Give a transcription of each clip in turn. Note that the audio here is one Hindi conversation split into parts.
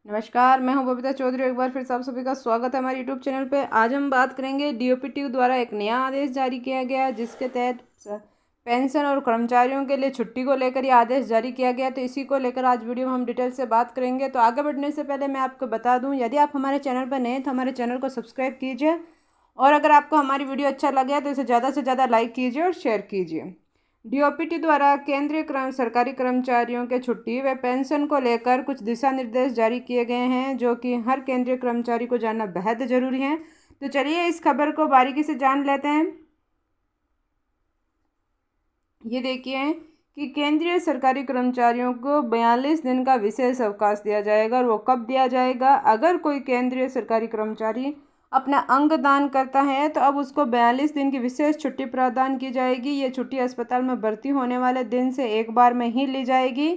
नमस्कार, मैं हूं बबीता चौधरी। एक बार फिर से आप सभी का स्वागत है हमारे यूट्यूब चैनल पे। आज हम बात करेंगे डीओपीटी द्वारा एक नया आदेश जारी किया गया है, जिसके तहत पेंशन और कर्मचारियों के लिए छुट्टी को लेकर ये आदेश जारी किया गया। तो इसी को लेकर आज वीडियो में हम डिटेल से बात करेंगे। तो आगे बढ़ने से पहले मैं आपको बता दूं, यदि आप हमारे चैनल पर नए हैं तो हमारे चैनल को सब्सक्राइब कीजिए, और अगर आपको हमारी वीडियो अच्छा लगे तो इसे ज़्यादा से ज़्यादा लाइक कीजिए और शेयर कीजिए। डीओपीटी द्वारा केंद्रीय सरकारी कर्मचारियों के छुट्टी व पेंशन को लेकर कुछ दिशा निर्देश जारी किए गए हैं, जो कि हर केंद्रीय कर्मचारी को जानना बेहद ज़रूरी है। तो चलिए इस खबर को बारीकी से जान लेते हैं। ये देखिए कि केंद्रीय सरकारी कर्मचारियों को 42 दिन का विशेष अवकाश दिया जाएगा। और वो कब दिया जाएगा? अगर कोई केंद्रीय सरकारी कर्मचारी अपना अंग दान करता है तो अब उसको 42 दिन की विशेष छुट्टी प्रदान की जाएगी। ये छुट्टी अस्पताल में भर्ती होने वाले दिन से एक बार में ही ली जाएगी।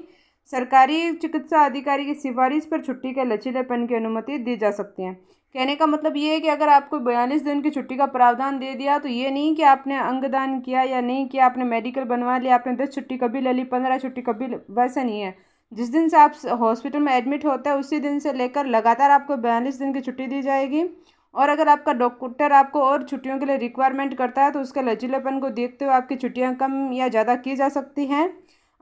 सरकारी चिकित्सा अधिकारी की सिफारिश पर छुट्टी के लचीलेपन की अनुमति दी जा सकती है। कहने का मतलब ये है कि अगर आपको 42 दिन की छुट्टी का प्रावधान दे दिया तो ये नहीं कि आपने अंगदान किया या नहीं किया, आपने मेडिकल बनवा लिया, आपने 10 छुट्टी कभी ले ली, 15 छुट्टी कभी वैसा नहीं है। जिस दिन से आप हॉस्पिटल में एडमिट होते हैं उसी दिन से लेकर लगातार आपको 42 दिन की छुट्टी दी जाएगी। और अगर आपका डॉक्टर आपको और छुट्टियों के लिए रिक्वायरमेंट करता है तो उसके लचीलेपन को देखते हुए आपकी छुट्टियां कम या ज़्यादा की जा सकती हैं।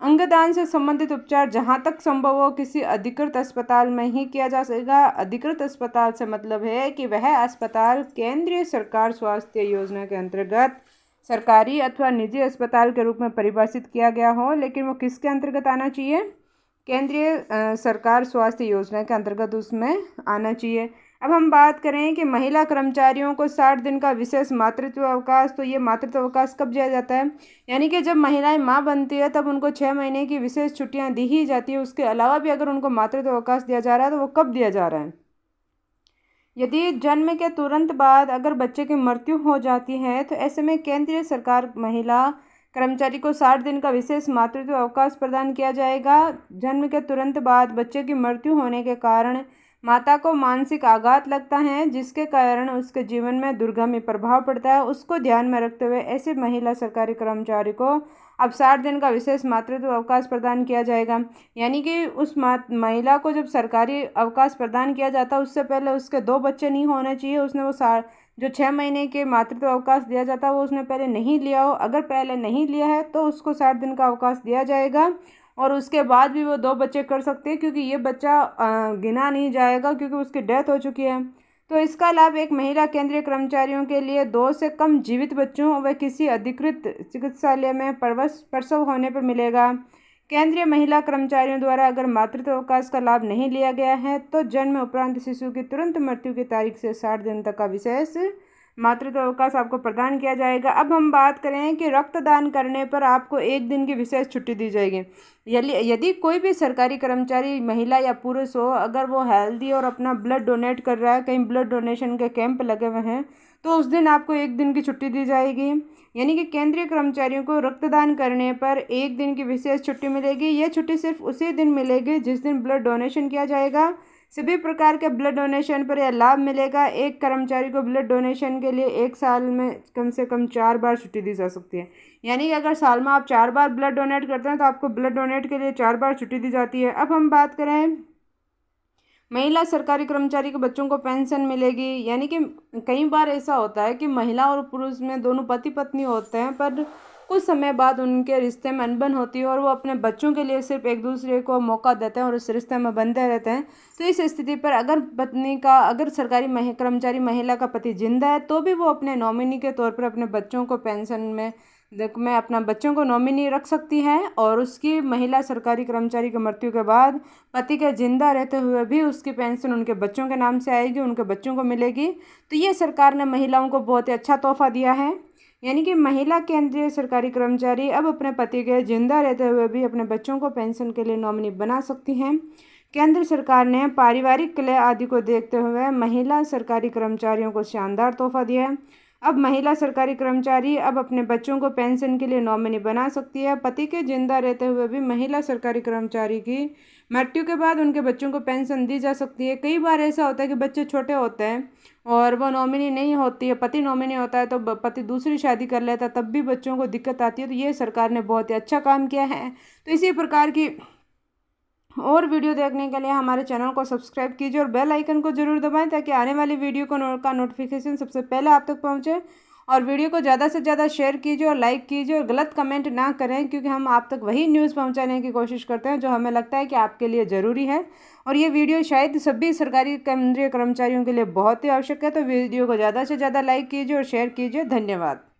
अंगदान से संबंधित उपचार जहां तक संभव हो किसी अधिकृत अस्पताल में ही किया जा सकेगा। अधिकृत अस्पताल से मतलब है कि वह अस्पताल केंद्रीय सरकार स्वास्थ्य योजना के अंतर्गत सरकारी अथवा निजी अस्पताल के रूप में परिभाषित किया गया हो, लेकिन वो किसके अंतर्गत आना चाहिए? केंद्रीय सरकार स्वास्थ्य योजना के अंतर्गत उसमें आना चाहिए। अब हम बात करें कि महिला कर्मचारियों को 60 दिन का विशेष मातृत्व अवकाश। तो ये मातृत्व अवकाश कब दिया जाता है? यानी कि जब महिलाएं माँ बनती है तब उनको 6 महीने की विशेष छुट्टियां दी ही जाती है। उसके अलावा भी अगर उनको मातृत्व अवकाश दिया जा रहा है तो वो कब दिया जा रहा है? यदि जन्म के तुरंत बाद अगर बच्चे की मृत्यु हो जाती है तो ऐसे में केंद्रीय सरकार महिला कर्मचारी को 60 दिन का विशेष मातृत्व अवकाश प्रदान किया जाएगा। जन्म के तुरंत बाद बच्चे की मृत्यु होने के कारण माता को मानसिक आघात लगता है, जिसके कारण उसके जीवन में दूरगामी प्रभाव पड़ता है। उसको ध्यान में रखते हुए ऐसे महिला सरकारी कर्मचारी को अब 60 दिन का विशेष मातृत्व अवकाश प्रदान किया जाएगा। यानी कि उस महिला को जब सरकारी अवकाश प्रदान किया जाता है उससे पहले उसके 2 बच्चे नहीं होने चाहिए। उसने वो जो 6 महीने के मातृत्व अवकाश दिया जाता है वो उसने पहले नहीं लिया हो। अगर पहले नहीं लिया है तो उसको 60 दिन का अवकाश दिया जाएगा, और उसके बाद भी वो 2 बच्चे कर सकते हैं, क्योंकि ये बच्चा गिना नहीं जाएगा क्योंकि उसकी डेथ हो चुकी है। तो इसका लाभ एक महिला केंद्रीय कर्मचारियों के लिए 2 से कम जीवित बच्चों व किसी अधिकृत चिकित्सालय में प्रसव होने पर मिलेगा। केंद्रीय महिला कर्मचारियों द्वारा अगर मातृत्व अवकाश का लाभ नहीं लिया गया है तो जन्म उपरांत शिशु की तुरंत मृत्यु की तारीख से 60 दिन तक का विशेष मातृत्व अवकाश आपको प्रदान किया जाएगा। अब हम बात करें कि रक्तदान करने पर आपको 1 दिन की विशेष छुट्टी दी जाएगी। यदि कोई भी सरकारी कर्मचारी महिला या पुरुष हो, अगर वो हेल्दी और अपना ब्लड डोनेट कर रहा है, कहीं ब्लड डोनेशन के कैंप लगे हुए हैं, तो उस दिन आपको 1 दिन की छुट्टी दी जाएगी। यानी कि केंद्रीय कर्मचारियों को रक्तदान करने पर 1 दिन की विशेष छुट्टी मिलेगी। यह छुट्टी सिर्फ उसी दिन मिलेगी जिस दिन ब्लड डोनेशन किया जाएगा। सभी प्रकार के ब्लड डोनेशन पर यह लाभ मिलेगा। एक कर्मचारी को ब्लड डोनेशन के लिए 1 साल में कम से कम 4 बार छुट्टी दी जा सकती है। यानी कि अगर साल में आप 4 बार ब्लड डोनेट करते हैं तो आपको ब्लड डोनेट के लिए 4 बार छुट्टी दी जाती है। अब हम बात करें महिला सरकारी कर्मचारी के बच्चों को पेंशन मिलेगी। यानी कि कई बार ऐसा होता है कि महिला और पुरुष में दोनों पति पत्नी होते हैं, पर कुछ समय बाद उनके रिश्ते में अनबन होती है और वो अपने बच्चों के लिए सिर्फ एक दूसरे को मौका देते हैं और उस रिश्ते में बंधे रहते हैं। तो इस स्थिति पर अगर सरकारी कर्मचारी महिला का पति जिंदा है तो भी वो अपने नॉमिनी के तौर पर अपने बच्चों को पेंशन में अपना बच्चों को नॉमिनी रख सकती है। और उसकी महिला सरकारी कर्मचारी की मृत्यु के बाद पति के जिंदा रहते हुए भी उसकी पेंशन उनके बच्चों के नाम से आएगी, उनके बच्चों को मिलेगी। तो ये सरकार ने महिलाओं को बहुत ही अच्छा तोहफा दिया है। यानी कि महिला केंद्रीय सरकारी कर्मचारी अब अपने पति के जिंदा रहते हुए भी अपने बच्चों को पेंशन के लिए नॉमिनी बना सकती हैं। केंद्र सरकार ने पारिवारिक कलह आदि को देखते हुए महिला सरकारी कर्मचारियों को शानदार तोहफा दिया है। अब महिला सरकारी कर्मचारी अब अपने बच्चों को पेंशन के लिए नॉमिनी बना सकती है। पति के जिंदा रहते हुए भी महिला सरकारी कर्मचारी की मृत्यु के बाद उनके बच्चों को पेंशन दी जा सकती है। कई बार ऐसा होता है कि बच्चे छोटे होते हैं और वो नॉमिनी नहीं होती है, पति नॉमिनी होता है तो पति दूसरी शादी कर लेता है, तब भी बच्चों को दिक्कत आती है। तो ये सरकार ने बहुत ही अच्छा काम किया है। तो इसी प्रकार की और वीडियो देखने के लिए हमारे चैनल को सब्सक्राइब कीजिए और बेल आइकन को जरूर दबाएं ताकि आने वाली वीडियो का नोटिफिकेशन सबसे पहले आप तक पहुंचे। और वीडियो को ज़्यादा से ज़्यादा शेयर कीजिए और लाइक कीजिए और गलत कमेंट ना करें, क्योंकि हम आप तक वही न्यूज़ पहुंचाने की कोशिश करते हैं जो हमें लगता है कि आपके लिए ज़रूरी है। और ये वीडियो शायद सभी सरकारी केंद्रीय कर्मचारियों के लिए बहुत ही आवश्यक है, तो वीडियो को ज़्यादा से ज़्यादा लाइक कीजिए और शेयर कीजिए। धन्यवाद।